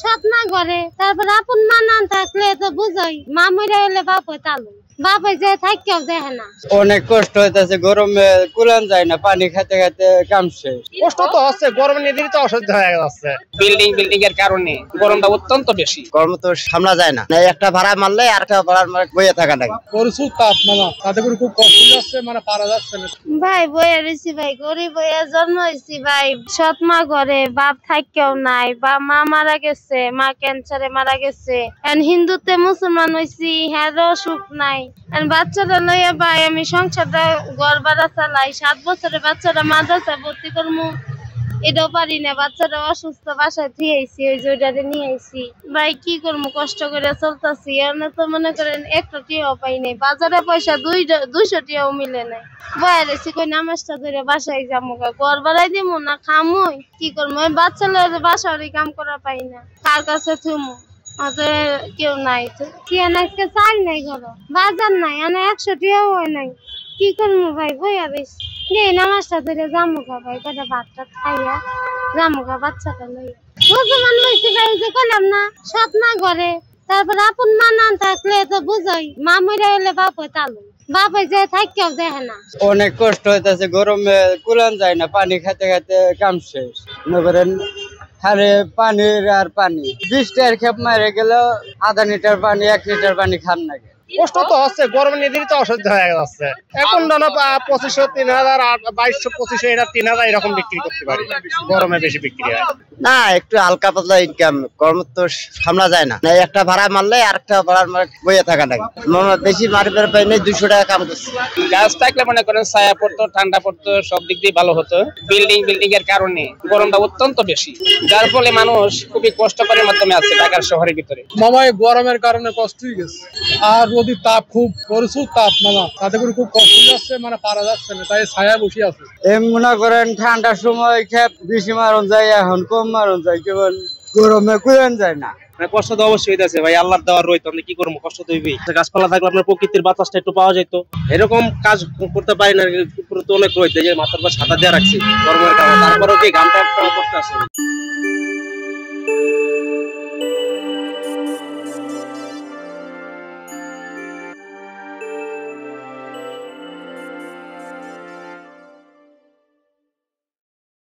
সৎ না করে তারপর আপন মা না থাকলে তো বুঝই মা মরে হলে বাপ হয় তালু বাপ যে থাকেও দেখে না। অনেক কষ্ট হইতেছে, গরমে কুলান যায় না, পানি খেতে খেতে কাম শেষ। কষ্ট তো হচ্ছে, গরমে নিজেরই তো অসহ্য হয়ে যাচ্ছে। বিল্ডিং এর কারণে গরমটা অত্যন্ত বেশি। গরম তো সামলা যায় না, একটা ভাড়া মারলে আর একটা ভাড়া বইয়ে থাকা লাগে। প্রচুর তাপ মামা, তাতে করে খুব কষ্ট যাচ্ছে, মানে পারা যাচ্ছে না। ভাই বইয়া রয়েছি ভাই, গরিব বইয়া জন্ম হয়েছি ভাই। সৎ মা ঘরে বাপ থাকেও নাই, বা মা মারা গেছে, মা ক্যান্সারে মারা গেছে। হিন্দুতে মুসলমান হয়েছি, হ্যারও সুখ নাই। বাচ্চারা লইয়া ভাই আমি সংসারটা ঘর ভাড়া চালাই। 7 বছরের বাচ্চারা মাদ্রাসা ভর্তি করবো এটাও পারি না, বাচ্চারা অসুস্থ, বাসায় দিয়ে আইছি, ওই জয়টারে নিয়ে আইছি। ভাই কি করবো, কষ্ট করে চলতেছি। এমনি তো মনে করেন একটা টিয়াও পাই নাই, বাজারে পয়সা 200 টিয়াও মিলে নাই। বয়া রয়েছি কই নামাজটা ধরে বাসায় যাবো, ঘর ভাড়াই দিব না খামই কি করবো। বাচ্চা লয়ে বাসারই কাম করা পাই না, কার কাছে থুমু কেউ নাই। আজকে চাই নাই, ঘর বাজার নাই, 100 টিয়াও হয় নাই, কি করবো ভাই। বইয়া রয়েছি নামাজটা ধরে জামুকা ভাই, কটা ভাত টাত খাইয়া জামুকা বাচ্চাটা লইয়া। মুসলমান হয়েছি ভাই, যে করলাম না সৎ না করে তারপর আপন মা না থাকলে তো বুঝই মা মরে হলে বাপ হয় তালু বাপ যে থাকেও দেখে না। অনেক কষ্ট হইতেছে, গরমে কুলান যায় না, পানি খেতে খেতে কাম শেষ। হারে পানির আর পানি 20 টাকার খেপ মারে গেল, আধা লিটার পানি 1 লিটার পানি খান লাগে। কষ্ট তো হচ্ছে, গরমে নিজেরই তো অসহ্য হয়ে যাচ্ছে। এখন দানা 2500, 3000, 2200, 2500, এটা 3000 এরকম বিক্রি করতে পারি। গরমে বেশি বিক্রি হয় না, একটু হালকা পাতলা ইনকাম। গরম তো সামলা যায় না, একটা ভাড়া মারলে আর একটা ভাড়া বইয়ে থাকা লাগে। বেশি মারবার পাই নাই, 200 টাকা কাম করছে। গাছ থাকলে মনে করেন ছায়া পড়তো, ঠান্ডা পড়তো, সব দিক দিয়ে ভালো হতো। বিল্ডিং এর কারণে গরমটা অত্যন্ত বেশি, যার ফলে মানুষ খুবই কষ্টকরের মাধ্যমে আছে ঢাকার শহরের ভিতরে। মামা এই গরমের কারণে কষ্টই গেছে, আর নদীর তাপ খুব প্রচুর তাপ মামা, তাতে করে খুব কষ্ট যাচ্ছে, মানে পারা যাচ্ছে না, তাই ছায়া বসে আছে। মনে করেন ঠান্ডার সময় খেপ বেশি মারণ যায়, এখন কম মারণ যায়, কেবল গরমে কুলান যায় না। কষ্ট তো অবশ্যই হইতেছে ভাই, আল্লাহর দেওয়ার রইতো, আমরা কি করবো, কষ্ট তো হইবেই। গাছপালা থাকলে আপনার প্রকৃতির বাতাসটা একটু পাওয়া যেত, এরকম কাজ করতে পারি না। উপরে তো অনেক রয়েছে, যে মাথার পর ছাতা দিয়ে রাখছি গরমের কারণে, তারপরেও কি ঘামটা করতে আসে।